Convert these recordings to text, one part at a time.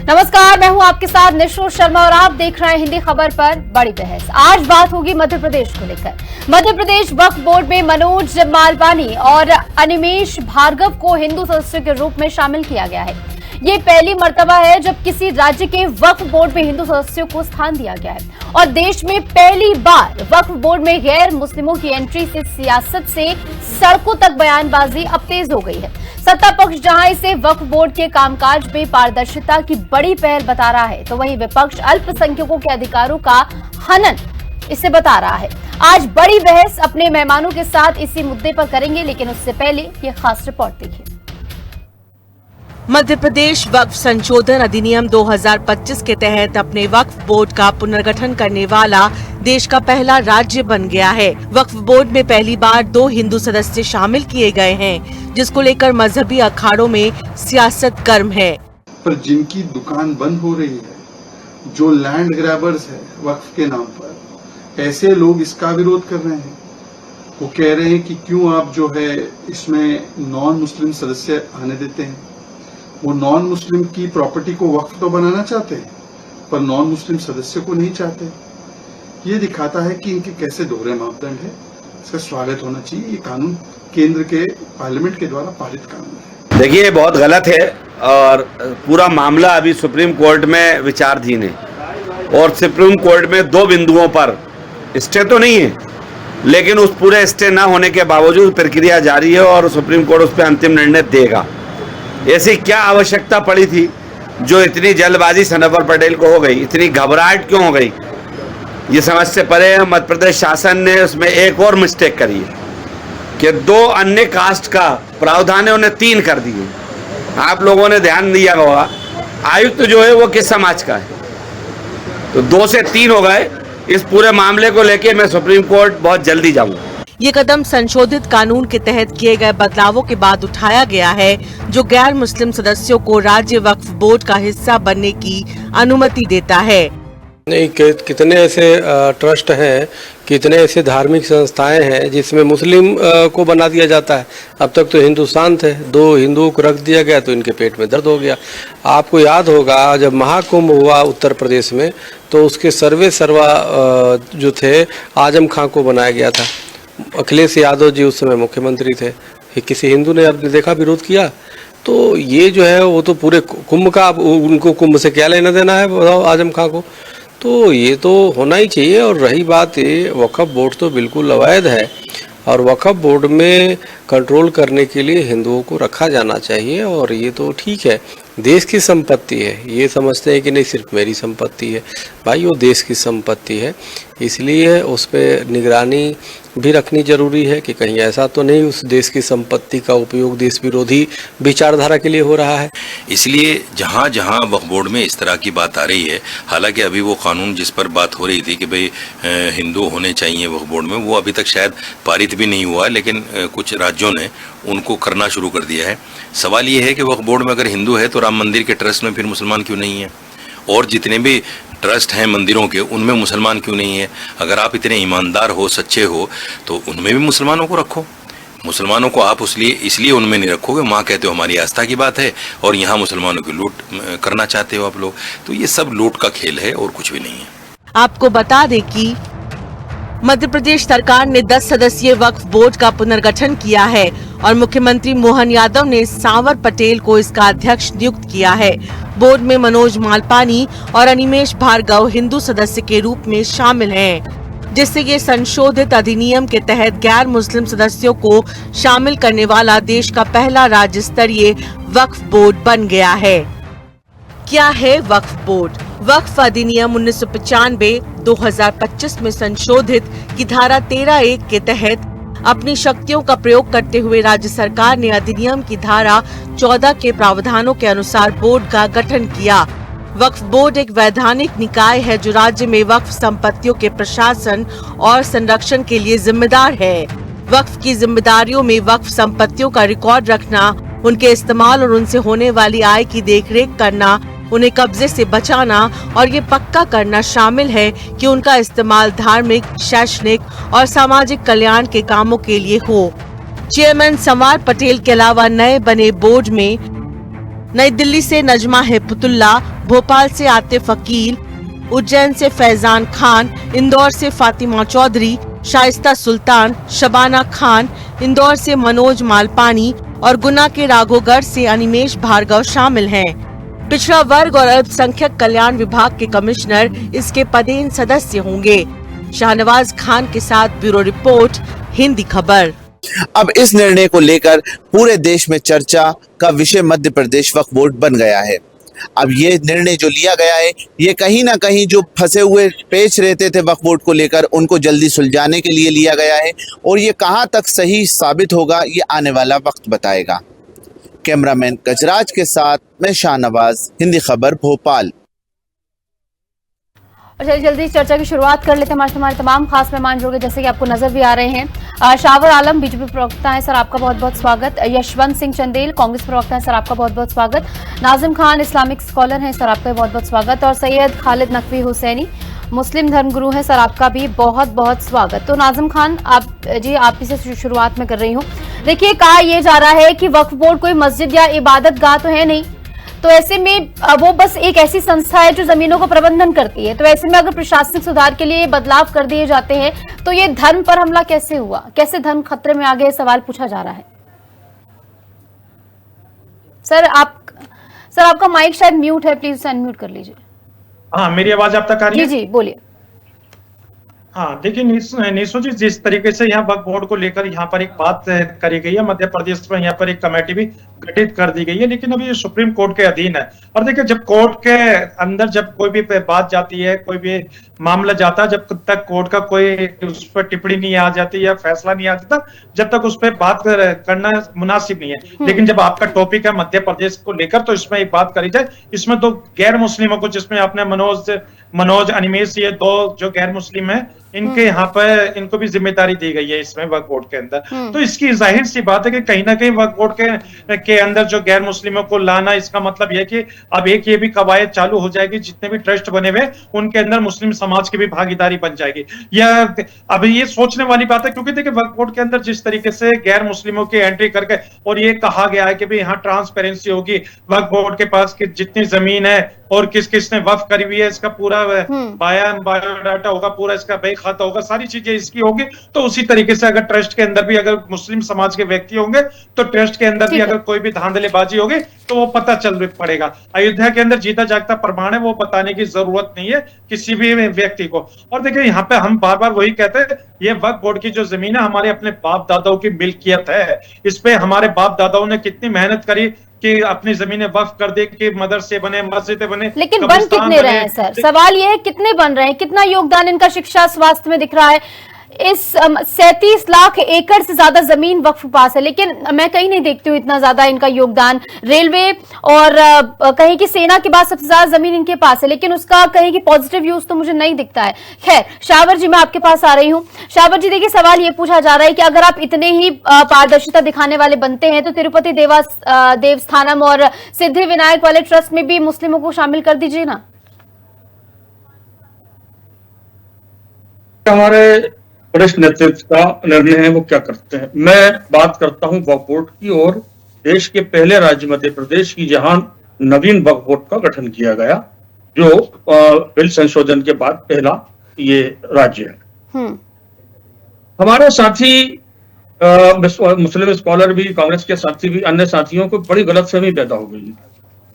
नमस्कार, मैं हूं आपके साथ निशो शर्मा और आप देख रहे हैं हिंदी खबर पर बड़ी बहस। आज बात होगी मध्य प्रदेश को लेकर। मध्य प्रदेश वक्फ बोर्ड में मनोज मालवानी और अनिमेश भार्गव को हिंदू सदस्यों के रूप में शामिल किया गया है। ये पहली मर्तबा है जब किसी राज्य के वक्फ बोर्ड में हिंदू सदस्यों को स्थान दिया गया है और देश में पहली बार वक्फ बोर्ड में गैर मुस्लिमों की एंट्री से सियासत से सड़कों तक बयानबाजी अब तेज हो गई है। सत्ता पक्ष जहां इसे वक्फ बोर्ड के कामकाज में पारदर्शिता की बड़ी पहल बता रहा है, तो वहीं विपक्ष अल्पसंख्यकों के अधिकारों का हनन इसे बता रहा है। आज बड़ी बहस अपने मेहमानों के साथ इसी मुद्दे पर करेंगे, लेकिन उससे पहले ये खास रिपोर्ट देखिए। मध्य प्रदेश वक्फ संशोधन अधिनियम 2025 के तहत अपने वक्फ बोर्ड का पुनर्गठन करने वाला देश का पहला राज्य बन गया है। वक्फ बोर्ड में पहली बार 2 हिंदू सदस्य शामिल किए गए हैं, जिसको लेकर मजहबी अखाड़ों में सियासत गर्म है। पर जिनकी दुकान बंद हो रही है, जो लैंड ग्रैबर्स है वक्फ के नाम पर, ऐसे लोग इसका विरोध कर रहे हैं। वो कह रहे हैं कि क्यों आप जो है इसमें नॉन मुस्लिम सदस्य आने देते हैं। वो नॉन मुस्लिम की प्रॉपर्टी को वक्फ तो बनाना चाहते हैं, पर नॉन मुस्लिम सदस्य को नहीं चाहते। ये दिखाता है कि इनके कैसे दोहरे मापदंड है। इसका स्वागत होना चाहिए। ये कानून केंद्र के पार्लियामेंट के द्वारा पारित कानून है। देखिए, ये बहुत गलत है और पूरा मामला अभी सुप्रीम कोर्ट में विचाराधीन है और सुप्रीम कोर्ट में 2 बिंदुओं पर स्टे तो नहीं है, लेकिन उस पूरे स्टे न होने के बावजूद प्रक्रिया जारी है और सुप्रीम कोर्ट उस पर अंतिम निर्णय देगा। ऐसी क्या आवश्यकता पड़ी थी जो इतनी जल्दबाजी सनवर पटेल को हो गई, इतनी घबराहट क्यों हो गई, ये समझ से परे है। मध्य प्रदेश शासन ने उसमें एक और मिस्टेक करी है कि 2 अन्य कास्ट का प्रावधान है, उन्हें 3 कर दिए। आप लोगों ने ध्यान दिया होगा, आयुक्त जो है वो किस समाज का है, तो 2 से 3 हो गए। इस पूरे मामले को लेके मैं सुप्रीम कोर्ट बहुत जल्दी जाऊंगा। ये कदम संशोधित कानून के तहत किए गए बदलावों के बाद उठाया गया है, जो गैर मुस्लिम सदस्यों को राज्य वक्फ बोर्ड का हिस्सा बनने की अनुमति देता है। नहीं, कितने ऐसे ट्रस्ट हैं, कितने ऐसे धार्मिक संस्थाएं हैं जिसमें मुस्लिम को बना दिया जाता है। अब तक तो हिंदुस्तान थे, 2 हिंदुओं को रख दिया गया तो इनके पेट में दर्द हो गया। आपको याद होगा जब महाकुंभ हुआ उत्तर प्रदेश में, तो उसके सर्वे सर्वा जो थे आजम खां को बनाया गया था। अखिलेश यादव जी उस समय मुख्यमंत्री थे। किसी हिंदू ने आपने देखा विरोध किया? तो ये जो है वो तो पूरे कुंभ का, उनको कुंभ से क्या लेना देना है बताओ आजम खां को। तो ये तो होना ही चाहिए। और रही बात ये, वक्फ बोर्ड तो बिल्कुल अवैध है और वक्फ बोर्ड में कंट्रोल करने के लिए हिंदुओं को रखा जाना चाहिए। और ये तो ठीक है, देश की संपत्ति है। ये समझते हैं कि नहीं सिर्फ मेरी संपत्ति है, भाई वो देश की संपत्ति है, इसलिए उस पर निगरानी भी रखनी जरूरी है कि कहीं ऐसा तो नहीं उस देश की संपत्ति का उपयोग देश विरोधी विचारधारा के लिए हो रहा है। इसलिए जहाँ जहाँ वक्फ बोर्ड में इस तरह की बात आ रही है, हालांकि अभी वो कानून जिस पर बात हो रही थी कि भाई हिंदू होने चाहिए वक्फ बोर्ड में, वो अभी तक शायद पारित भी नहीं हुआ, लेकिन कुछ राज्यों ने उनको करना शुरू कर दिया है। सवाल ये है कि वक्फ बोर्ड में अगर हिंदू है तो राम मंदिर के ट्रस्ट में फिर मुसलमान क्यों नहीं है, और जितने भी ट्रस्ट हैं मंदिरों के उनमें मुसलमान क्यों नहीं है। अगर आप इतने ईमानदार हो, सच्चे हो, तो उनमें भी मुसलमानों को रखो। मुसलमानों को आप इसलिए उनमें नहीं रखोगे, वहाँ कहते हो हमारी आस्था की बात है और यहाँ मुसलमानों की लूट करना चाहते हो आप लोग। तो ये सब लूट का खेल है और कुछ भी नहीं है। आपको बता दें कि मध्य प्रदेश सरकार ने 10 सदस्यीय वक्फ बोर्ड का पुनर्गठन किया है और मुख्यमंत्री मोहन यादव ने सांवर पटेल को इसका अध्यक्ष नियुक्त किया है। बोर्ड में मनोज मालपानी और अनिमेश भार्गव हिंदू सदस्य के रूप में शामिल हैं, जिससे ये संशोधित अधिनियम के तहत गैर मुस्लिम सदस्यों को शामिल करने वाला देश का पहला राज्य स्तरीय वक्फ बोर्ड बन गया है। क्या है वक्फ बोर्ड? वक्फ अधिनियम 1995-2025 में संशोधित की धारा 13(1) के तहत अपनी शक्तियों का प्रयोग करते हुए राज्य सरकार ने अधिनियम की धारा 14 के प्रावधानों के अनुसार बोर्ड का गठन किया। वक्फ बोर्ड एक वैधानिक निकाय है जो राज्य में वक्फ संपत्तियों के प्रशासन और संरक्षण के लिए जिम्मेदार है। वक्फ की जिम्मेदारियों में वक्फ संपत्तियों का रिकॉर्ड रखना, उनके इस्तेमाल और उनसे होने वाली आय की देखरेख करना, उन्हें कब्जे से बचाना और ये पक्का करना शामिल है कि उनका इस्तेमाल धार्मिक, शैक्षणिक और सामाजिक कल्याण के कामों के लिए हो। चेयरमैन सांवर पटेल के अलावा नए बने बोर्ड में नई दिल्ली से नजमा हिब्बतुल्ला, भोपाल से आतिफ अकील, उज्जैन से फैजान खान, इंदौर से फातिमा चौधरी, शाइस्ता सुल्तान, शबाना खान, इंदौर से मनोज मालपानी और गुना के राघोगढ़ से अनिमेश भार्गव शामिल हैं। पिछड़ा वर्ग और अल्पसंख्यक कल्याण विभाग के कमिश्नर इसके पदेन सदस्य होंगे। शाहनवाज खान के साथ ब्यूरो रिपोर्ट, हिंदी खबर। अब इस निर्णय को लेकर पूरे देश में चर्चा का विषय मध्य प्रदेश वक्फ बोर्ड बन गया है। अब ये निर्णय जो लिया गया है, ये कहीं ना कहीं जो फंसे हुए पेच रहते थे वक्फ बोर्ड को लेकर, उनको जल्दी सुलझाने के लिए लिया गया है और ये कहां तक सही साबित होगा, ये आने वाला वक्त बताएगा। कैमरामैन गजराज के साथ मैं शाहनवाज, हिंदी खबर, भोपाल। और चलिए जल्दी चर्चा की शुरुआत कर लेते हैं। हमारे तमाम खास मेहमान जुड़ गए, जैसे कि आपको नजर भी आ रहे हैं। शावर आलम बीजेपी प्रवक्ता है, सर आपका बहुत बहुत स्वागत। यशवंत सिंह चंदेल कांग्रेस प्रवक्ता है, सर आपका बहुत बहुत स्वागत। नाजिम खान इस्लामिक स्कॉलर हैं, सर आपका बहुत बहुत स्वागत। और सैयद खालिद नकवी हुसैनी मुस्लिम धर्मगुरु हैं, सर आपका भी बहुत बहुत स्वागत। तो नाजिम खान, आप ही से शुरुआत में कर रही हूँ। देखिए, कहा यह जा रहा है कि वक्फ बोर्ड कोई मस्जिद या इबादत गाह तो है नहीं, तो ऐसे में वो बस एक ऐसी संस्था है जो जमीनों का प्रबंधन करती है। तो ऐसे में अगर प्रशासनिक सुधार के लिए बदलाव कर दिए जाते हैं तो ये धर्म पर हमला कैसे हुआ, कैसे धर्म खतरे में आ गए, सवाल पूछा जा रहा है। सर आपका माइक शायद म्यूट है, प्लीज अनम्यूट कर लीजिए। हाँ, मेरी आवाज आप तक आ रही है? जी जी बोलिए। हाँ, देखिए निशु जी, जिस तरीके से यहाँ वक्फ बोर्ड को लेकर यहाँ पर एक बात करी गई है, मध्य प्रदेश में यहाँ पर एक कमेटी भी गठित कर दी गई है, लेकिन अभी ये सुप्रीम कोर्ट के अधीन है। और देखिए, जब कोर्ट के अंदर जब कोई भी बात जाती है, कोई भी मामला जाता है, जब तक कोर्ट का कोई उस पर टिप्पणी नहीं आ जाती या फैसला नहीं आ जाता, जब तक उस पर बात करना मुनासिब नहीं है। लेकिन जब आपका टॉपिक है मध्य प्रदेश को लेकर, तो इसमें एक बात करी जाए। इसमें दो गैर मुस्लिमों को, जिसमें आपने मनोज अनिमेश, ये दो जो गैर मुस्लिम है, इनके यहाँ पर इनको भी जिम्मेदारी दी गई है इसमें वक्फ बोर्ड के अंदर। तो इसकी जाहिर सी बात है कि कहीं ना कहीं वक्फ बोर्ड के अंदर जो गैर मुस्लिमों को लाना, इसका मतलब यह कि अब एक ये भी कवायद चालू हो जाएगी, जितने भी ट्रस्ट बने हुए उनके अंदर मुस्लिम समाज की भी भागीदारी बन जाएगी। यह अब ये सोचने वाली बात है, क्योंकि देखिए वक्फ बोर्ड के अंदर जिस तरीके से गैर मुस्लिमों की एंट्री करके और ये कहा गया है कि भाई यहाँ ट्रांसपेरेंसी होगी, वक्फ बोर्ड के पास जितनी जमीन है और किस किस ने वक्फ करी हुई है, इसका पूरा बायोडाटा होगा, पूरा इसका बैंक खाता होगा, सारी चीजें इसकी होगी। तो उसी तरीके से अगर ट्रस्ट के अंदर भी अगर मुस्लिम समाज के व्यक्ति होंगे, तो ट्रस्ट के अंदर भी अगर कोई भी धांधलेबाजी होगी तो वो पता चल पड़ेगा। अयोध्या के अंदर जीता जागता प्रमाण है, वो बताने की जरूरत नहीं है किसी भी व्यक्ति को। और देखिए, यहाँ पे हम बार बार वही कहते हैं, ये वक्फ बोर्ड की जो जमीन है हमारे अपने बाप दादाओं की मिल्कियत है। इस पे हमारे बाप दादाओं ने कितनी मेहनत करी कि अपनी जमीनें वक्फ कर दे, कि मदरसे बने, मस्जिदें बने, लेकिन बन कितने रहे हैं सर? सवाल ये है कितने बन रहे हैं, कितना योगदान इनका शिक्षा स्वास्थ्य में दिख रहा है। इस 37 लाख एकड़ से ज्यादा जमीन वक्फ पास है, लेकिन मैं कहीं नहीं देखती हूँ इतना ज्यादा इनका योगदान। रेलवे और कहीं की सेना के बाद सबसे ज्यादा जमीन इनके पास है, लेकिन उसका कहीं की पॉजिटिव यूज तो मुझे नहीं दिखता है। खैर, शावर जी मैं आपके पास आ रही हूँ। शावर जी, देखिए सवाल ये पूछा जा रहा है कि अगर आप इतने ही पारदर्शिता दिखाने वाले बनते हैं, तो तिरुपति देवस्थानम और सिद्धि विनायक वाले ट्रस्ट में भी मुस्लिमों को शामिल कर दीजिए ना। हमारे वरिष्ठ नेतृत्व का निर्णय है, वो क्या करते हैं। मैं बात करता हूं वक्फ बोर्ड की, और देश के पहले राज्य मध्य प्रदेश की, जहां नवीन वक्फ बोर्ड का गठन किया गया, जो बिल संशोधन के बाद पहला ये राज्य है। हमारे साथी मुस्लिम स्कॉलर भी, कांग्रेस के साथी भी, अन्य साथियों को बड़ी गलतफहमी पैदा हो गई।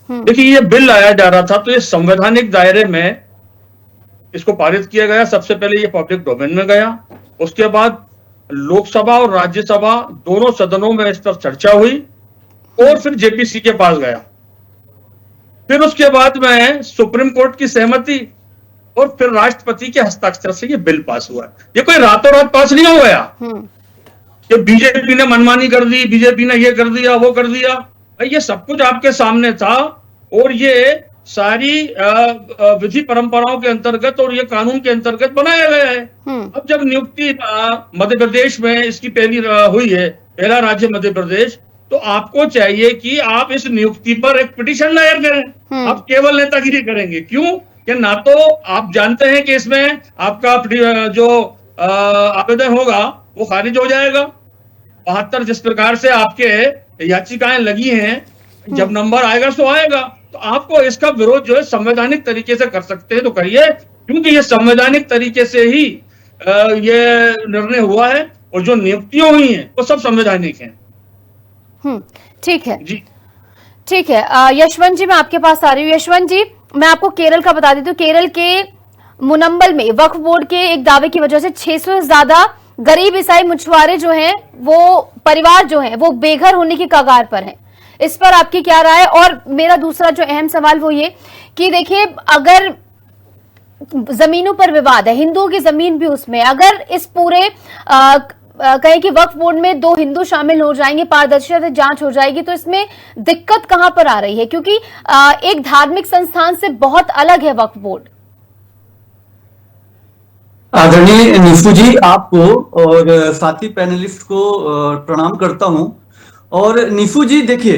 देखिए, ये बिल लाया जा रहा था तो ये संवैधानिक दायरे में इसको पारित किया गया। सबसे पहले ये पब्लिक डोमेन में गया, उसके बाद लोकसभा और राज्यसभा दोनों सदनों में इस पर चर्चा हुई, और फिर जेपीसी के पास गया। फिर उसके बाद में सुप्रीम कोर्ट की सहमति, और फिर राष्ट्रपति के हस्ताक्षर से ये बिल पास हुआ। ये कोई रातों रात पास नहीं हो गया कि बीजेपी ने मनमानी कर दी, बीजेपी ने ये कर दिया, वो कर दिया। ये सब कुछ आपके सामने था, और ये सारी विधि परंपराओं के अंतर्गत और ये कानून के अंतर्गत बनाया गया है। अब जब नियुक्ति मध्य प्रदेश में इसकी पहली हुई है, पहला राज्य मध्य प्रदेश, तो आपको चाहिए कि आप इस नियुक्ति पर एक पिटीशन दायर करें। आप केवल नेतागिरी करेंगे क्यों? कि ना तो आप जानते हैं कि इसमें आपका जो आवेदन होगा वो खारिज हो जाएगा। 72 जिस प्रकार से आपके याचिकाएं लगी हैं, जब नंबर आएगा तो आएगा। तो आपको इसका विरोध जो है संवैधानिक तरीके से कर सकते हैं तो करिए, क्योंकि ये संवैधानिक तरीके से ही ये निर्णय हुआ है और जो नियुक्तियां हुई हैं वो सब संवैधानिक हैं। ठीक है जी ठीक है। यशवंत जी मैं आपके पास आ रही हूँ। यशवंत जी मैं आपको केरल का बता देती हूँ। केरल के मुनम्बल में वक्फ बोर्ड के एक दावे की वजह से 600 से ज्यादा गरीब ईसाई मछुआरे जो हैं वो परिवार जो हैं वो बेघर होने की कगार पर हैं। इस पर आपकी क्या राय है? और मेरा दूसरा जो अहम सवाल वो ये कि देखिए अगर जमीनों पर विवाद है, हिंदुओं की जमीन भी उसमें, अगर इस पूरे कहें कि वक्फ बोर्ड में 2 हिंदू शामिल हो जाएंगे, पारदर्शिता से जांच हो जाएगी, तो इसमें दिक्कत कहां पर आ रही है? क्योंकि एक धार्मिक संस्थान से बहुत अलग है वक्फ बोर्ड। आदरणीय निशु जी आपको और साथी पैनलिस्ट को प्रणाम करता हूं। और निशु जी देखिए,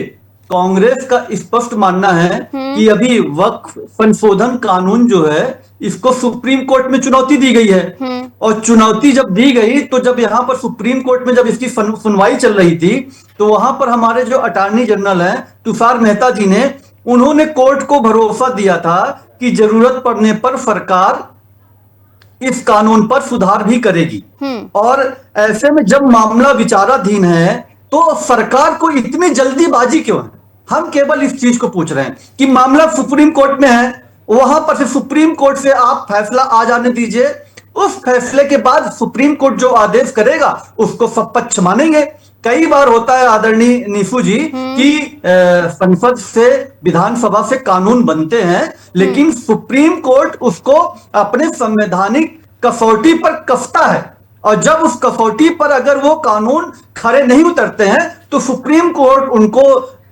कांग्रेस का स्पष्ट मानना है कि अभी वक्फ संशोधन कानून जो है इसको सुप्रीम कोर्ट में चुनौती दी गई है। और चुनौती जब दी गई तो जब यहाँ पर सुप्रीम कोर्ट में जब इसकी सुनवाई चल रही थी तो वहां पर हमारे जो अटॉर्नी जनरल हैं तुषार मेहता जी ने, उन्होंने कोर्ट को भरोसा दिया था कि जरूरत पड़ने पर सरकार इस कानून पर सुधार भी करेगी। और ऐसे में जब मामला विचाराधीन है तो सरकार को इतनी जल्दीबाजी क्यों है? हम केवल इस चीज को पूछ रहे हैं कि मामला सुप्रीम कोर्ट में है, वहां पर से सुप्रीम कोर्ट से आप फैसला आ जाने दीजिए। उस फैसले के बाद सुप्रीम कोर्ट जो आदेश करेगा उसको सब पक्ष मानेंगे। कई बार होता है आदरणीय निशु जी कि संसद से, विधानसभा से कानून बनते हैं लेकिन सुप्रीम कोर्ट उसको अपने संवैधानिक कसौटी पर कसता है, और जब उस कसौटी पर अगर वो कानून खरे नहीं उतरते हैं तो सुप्रीम कोर्ट उनको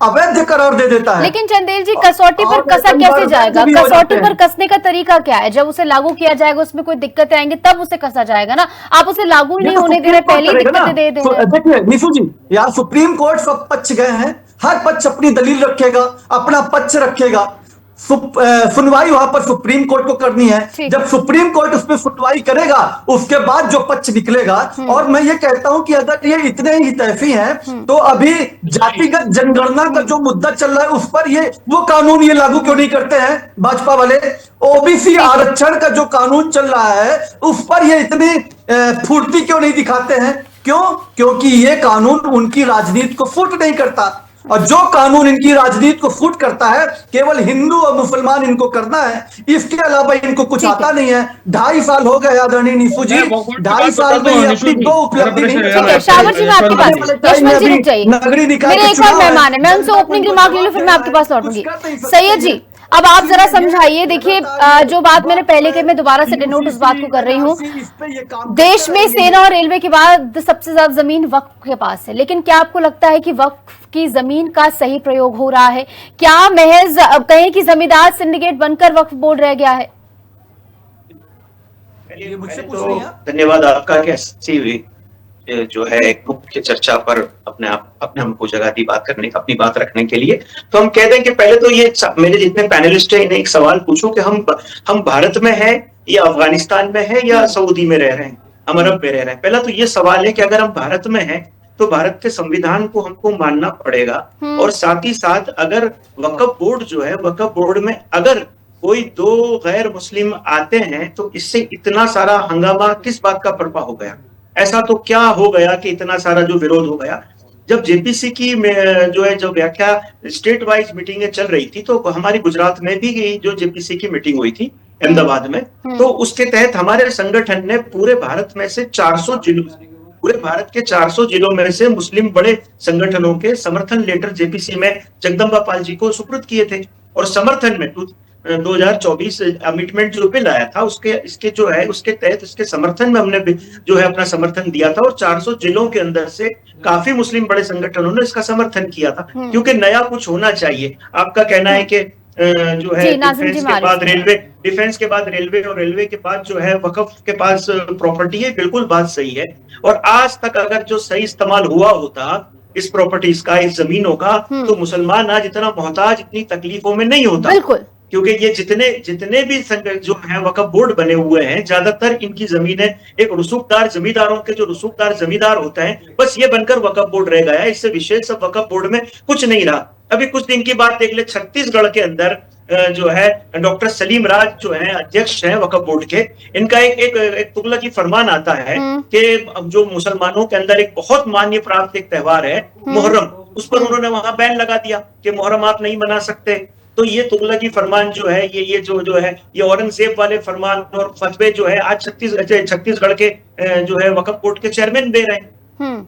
अवैध करार दे देता है। लेकिन चंदेल जी कसौटी पर कसा कैसे जाएगा? कसौटी पर कसने का तरीका क्या है? जब उसे लागू किया जाएगा उसमें कोई दिक्कतें आएंगी तब उसे कसा जाएगा ना। आप उसे लागू नहीं होने दे रहे, पहले ही दिक्कतें दे दे रहे। देखिए निशु जी, यहाँ सुप्रीम कोर्ट सब पक्ष गए हैं, हर पक्ष अपनी दलील रखेगा, अपना पक्ष रखेगा। सुनवाई वहां पर सुप्रीम कोर्ट को करनी है। जब सुप्रीम कोर्ट उस पर सुनवाई करेगा उसके बाद जो पक्ष निकलेगा। और मैं ये कहता हूं कि अगर ये इतने ही तैफी हैं तो अभी जातिगत जनगणना का जो मुद्दा चल रहा है उस पर ये वो कानून ये लागू क्यों नहीं करते हैं भाजपा वाले? ओबीसी आरक्षण का जो कानून चल रहा है उस पर ये इतनी फुर्ती क्यों नहीं दिखाते हैं? क्यों? क्योंकि ये कानून उनकी राजनीति को फूट नहीं करता। और जो कानून इनकी राजनीति को फूट करता है केवल हिंदू और मुसलमान इनको करना है, इसके अलावा इनको कुछ आता नहीं है। 2.5 साल हो गए आदरणीय निशु जी, 2.5 साल में अपनी दो उपलब्धि नहीं। शावर जी मैं आपके पास, यशवंत जी रुक जाइए, मेरे एक और मेहमान है, मैं उनसे ओपनिंग रिमार्क ले लूं फिर मैं आपके पास लौटूंगी। सैयद जी अब आप जरा समझाइए। देखिए जो बात मैंने पहले कही मैं दोबारा से डिनोट उस बात को कर रही हूँ। देश में सेना और रेलवे के बाद सबसे ज्यादा जमीन वक्फ के पास है, लेकिन क्या आपको लगता है कि वक्फ की जमीन का सही प्रयोग हो रहा है? क्या महज अब कहें कि जमींदार सिंडिकेट बनकर वक्फ बोर्ड रह गया है? तो धन्यवाद आपका कि ऐसी जो है एक मुख्य चर्चा पर अपने हमको जगह दी बात करने, अपनी बात रखने के लिए। तो हम कहते हैं कि पहले तो ये मेरे जितने पैनलिस्ट हैं इन्हें एक सवाल पूछूं कि हम भारत में हैं या अफगानिस्तान में है या सऊदी में रह रहे हैं, हम अरब में रह रहे हैं। पहला तो ये सवाल है कि अगर हम भारत में हैं तो भारत के संविधान को हमको मानना पड़ेगा। और साथ ही साथ अगर वक्फ बोर्ड जो है, वक्फ बोर्ड में अगर कोई 2 गैर मुस्लिम आते हैं तो इससे इतना सारा हंगामा किस बात का बर्पा हो गया? ऐसा तो क्या हो गया कि इतना सारा जो विरोध हो गया? जब जेपीसी की जो है जो व्याख्या स्टेट वाइज मीटिंगें चल रही थी तो हमारी गुजरात में भी जो जेपीसी की मीटिंग हुई थी अहमदाबाद में, तो उसके तहत हमारे संगठन ने पूरे भारत में से 400 जिलों, पूरे भारत के 400 जिलों में से मुस्लिम बड़े संगठनों के समर्थन लेटर जेपीसी में जगदम्बा पाल जी को सुपुर्द किए थे। और समर्थन में 2024 अमिटमेंट जो बिल आया था इसके जो है उसके तहत इसके समर्थन में हमने जो है अपना समर्थन दिया था। और 400 जिलों के अंदर से काफी मुस्लिम बड़े संगठनों ने इसका समर्थन किया था, क्योंकि नया कुछ होना चाहिए। आपका कहना है कि जो है डिफेंस के बाद रेलवे और रेलवे के बाद जो है वक्फ के पास प्रॉपर्टी है, बिल्कुल बात सही है। और आज तक अगर जो सही इस्तेमाल हुआ होता इस प्रॉपर्टीज का, इस जमीनों का, तो मुसलमान आज इतना मोहताज, इतनी तकलीफों में नहीं होता। क्योंकि ये जितने भी जो है वक्फ बोर्ड बने हुए हैं, ज्यादातर इनकी जमीनें एक रसूखदार जमींदारों के जो रसूखदार जमींदार होता है, बस ये बनकर वक्फ बोर्ड रह गया है। इससे विशेष अब वक्फ बोर्ड में कुछ नहीं रहा। अभी कुछ दिन की बात देख ले, छत्तीसगढ़ के अंदर जो है डॉक्टर सलीम राज जो है अध्यक्ष हैं वक्फ बोर्ड के, इनका एक तुगलकी फरमान आता है कि जो मुसलमानों के अंदर एक बहुत मान्य प्राप्त एक त्योहार है मुहर्रम, उस पर उन्होंने वहां बैन लगा दिया कि मुहर्रम आप नहीं मना सकते। तो ये तुगलकी फरमान जो है, ये जो है, ये औरंगजेब वाले फरमान और फतवे जो है आज छत्तीसगढ़ के जो है वक्फ बोर्ड के चेयरमैन दे रहे हैं।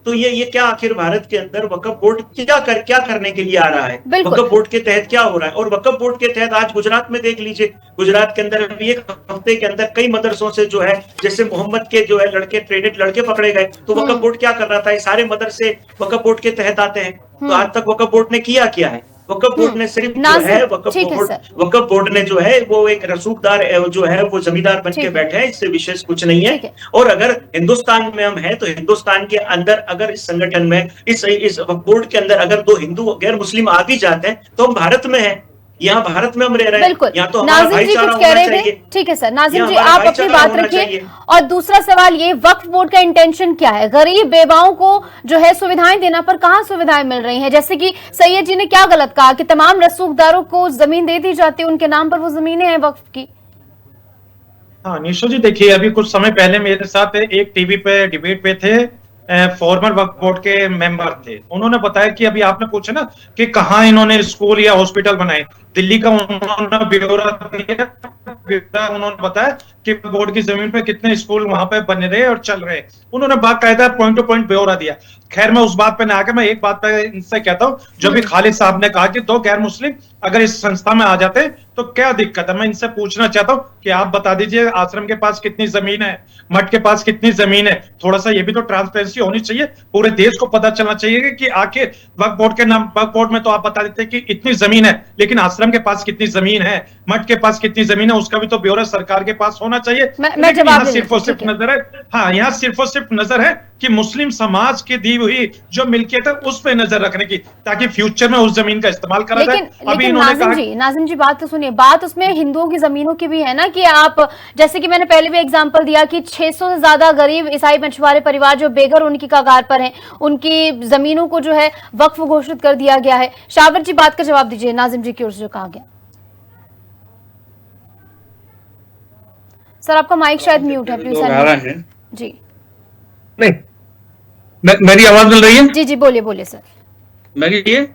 तो ये क्या आखिर भारत के अंदर वक्फ बोर्ड क्या करने के लिए आ रहा है, वक्फ बोर्ड के तहत क्या हो रहा है। और वक्फ बोर्ड के तहत आज गुजरात में देख लीजिए, गुजरात के अंदर अभी एक हफ्ते के अंदर कई मदरसों से जो है, जैसे मोहम्मद के जो है ट्रेडेड लड़के पकड़े गए, तो वक्फ बोर्ड क्या कर रहा था, ये सारे मदरसे वक्फ बोर्ड के तहत आते हैं। तो आज तक वक्फ बोर्ड ने किया क्या है? वक्फ बोर्ड ने सिर्फ जो है वक्फ बोर्ड ने जो है वो एक रसूखदार जो है वो जमींदार बन के बैठे हैं, इससे विशेष कुछ नहीं है। और अगर हिंदुस्तान में हम हैं तो हिंदुस्तान के अंदर अगर इस संगठन में इस वक्फ बोर्ड के अंदर अगर 2 हिंदू गैर मुस्लिम आ भी जाते हैं तो हम भारत में हैं, यहाँ भारत में हम रह रहे हैं, यहाँ तो हमारा भाईचारा होना चाहिए। ठीक है सर, नाजिम जी आप अपनी बात रखिए। और दूसरा सवाल ये, वक्फ बोर्ड का इंटेंशन क्या है? गरीब बेवाओं को जो है सुविधाएं देना, पर कहाँ सुविधाएं मिल रही हैं? जैसे कि सैयद जी ने क्या गलत कहा कि तमाम रसूखदारों को जमीन दे दी जाती है, उनके नाम पर वो जमीनें हैं वक्फ की। हाँ निशो जी, देखिए अभी कुछ समय पहले मेरे साथ एक टीवी पे डिबेट पे थे, फॉर्मर वक्फ बोर्ड के मेंबर थे। उन्होंने बताया कि अभी आपने पूछा ना कि कहाँ इन्होंने स्कूल या हॉस्पिटल बनाए, दिल्ली का उन्होंने ब्यौरा दिया, उन्होंने बताया कि बोर्ड की जमीन पे कितने स्कूल वहां पे बन रहे और चल रहे। उन्होंने बाकायदा पॉइंट टू पॉइंट ब्यौरा दिया। खैर मैं उस बात पे ना आकर मैं एक बात पे इनसे कहता हूँ, जो भी खालिद साहब ने कहा कि 2 गैर मुस्लिम अगर इस संस्था में आ जाते हैं तो क्या दिक्कत है। मैं इनसे पूछना चाहता हूँ कि आप बता दीजिए आश्रम के पास कितनी जमीन है, मठ के पास कितनी जमीन है। थोड़ा सा ये भी तो ट्रांसपेरेंसी होनी चाहिए, पूरे देश को पता चलना चाहिए कि आखिर वक्फ बोर्ड के नाम, वक्फ बोर्ड में तो आप बता देते हैं कि इतनी जमीन है, लेकिन आश्रम के पास कितनी जमीन है, मठ के पास कितनी जमीन है, उसका भी तो ब्यौरा सरकार के पास होना चाहिए। मैं जवाब सिर्फ और सिर्फ नजर है, हाँ यहाँ सिर्फ और सिर्फ नजर है कि मुस्लिम समाज की दी हुई जो मिल्कियत है उस पर नजर रखने की, ताकि फ्यूचर में उस जमीन का इस्तेमाल करा जाए। अभी इन्होंने नाजिम जी बात तो सुनिए, बात उसमें हिंदुओं की जमीनों की भी है ना, कि आप जैसे कि मैंने पहले भी एग्जांपल दिया कि 600 से ज्यादा गरीब ईसाई मछुआरे परिवार जो बेघर उनकी कगार पर हैं, उनकी जमीनों को जो है वक्फ घोषित कर दिया गया है। शावर जी बात का जवाब दीजिए नाजिम जी की ओर से जो कहा गया। सर आपका माइक शायद म्यूट है, प्लीज जी। नहीं, मेरी आवाज मिल रही है? जी बोलिए सर। मेरी ये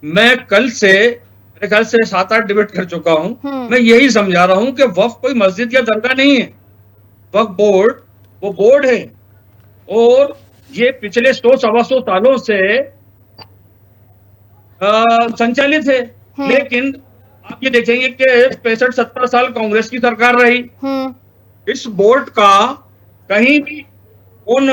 मैं कल से मेरे ख्याल से 7-8 डिबेट कर चुका हूं। मैं यही समझा रहा हूं कि वक्फ कोई मस्जिद या दरगाह नहीं है। वक्फ बोर्ड वो बोर्ड है और ये पिछले 100-125 सालों से संचालित है। लेकिन आप ये देखेंगे कि 65-70 साल कांग्रेस की सरकार रही। इस बोर्ड का कहीं भी उन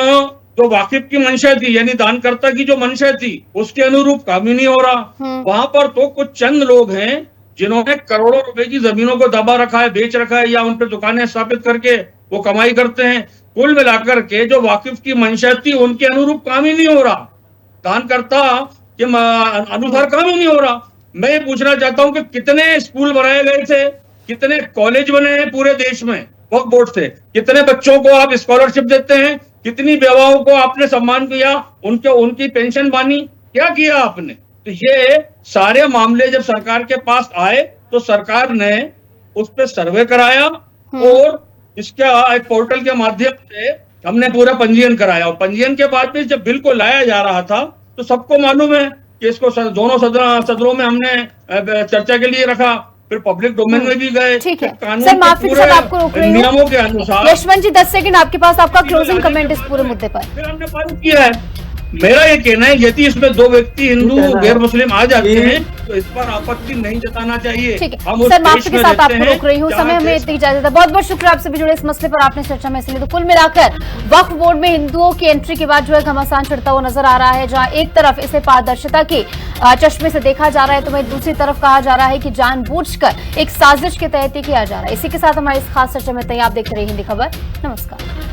जो वाकिफ की मंशा थी, यानी दानकर्ता की जो मंशा थी, उसके अनुरूप काम ही नहीं हो रहा। वहां पर तो कुछ चंद लोग हैं जिन्होंने करोड़ों रुपए की जमीनों को दबा रखा है, बेच रखा है, या उन पर दुकानें स्थापित करके वो कमाई करते हैं। कुल मिलाकर के जो वाकिफ की मंशा थी उनके अनुरूप काम ही नहीं हो रहा, दानकर्ता के अनुसार काम ही नहीं हो रहा। मैं ये पूछना चाहता हूं कि कितने स्कूल बनाए गए थे, कितने कॉलेज बने हैं पूरे देश में वक्फ बोर्ड से, कितने बच्चों को आप स्कॉलरशिप देते हैं, कितनी विधवाओं को आपने सम्मान किया, उनकी पेंशन बानी, क्या किया आपने? तो ये सारे मामले जब सरकार के पास आए तो सरकार ने उस पर सर्वे कराया और इसके एक पोर्टल के माध्यम से हमने पूरा पंजीयन कराया। और पंजीयन के बाद में जब बिल को लाया जा रहा था तो सबको मालूम है कि इसको दोनों सदनों में हमने चर्चा के लिए रखा, फिर पब्लिक डोमेन में भी गए। ठीक है सर, माफी सर आपको रोक रही हूं, नियमों के अनुसार। यशवंत जी 10 सेकंड आपके पास, आपका क्लोजिंग कमेंट इस पूरे मुद्दे पर। फिर हमने पारित किया है। मेरा ये कहना है यदि इसमें 2 व्यक्ति हिंदू गैर मुस्लिम आ जाते हैं तो इस पर आपत्ति नहीं जताना चाहिए। ठीक है सर, माफी के साथ आपको रोक रही हूँ, समय हमें इतनी इजाजत है। बहुत बहुत शुक्रिया आपसे भी जुड़े इस मसले पर आपने चर्चा में इसलिए। तो कुल मिलाकर वक्फ बोर्ड में हिंदुओं की एंट्री के बाद जो है घमासान चढ़ता हुआ नजर आ रहा है, जहां एक तरफ इसे पारदर्शिता के चश्मे से देखा जा रहा है तो वहीं दूसरी तरफ कहा जा रहा है कि जानबूझकर एक साजिश के तहत ही किया जा रहा है। इसी के साथ हमारी इस खास चर्चा में आप देखते रहिए हिंदी खबर। नमस्कार।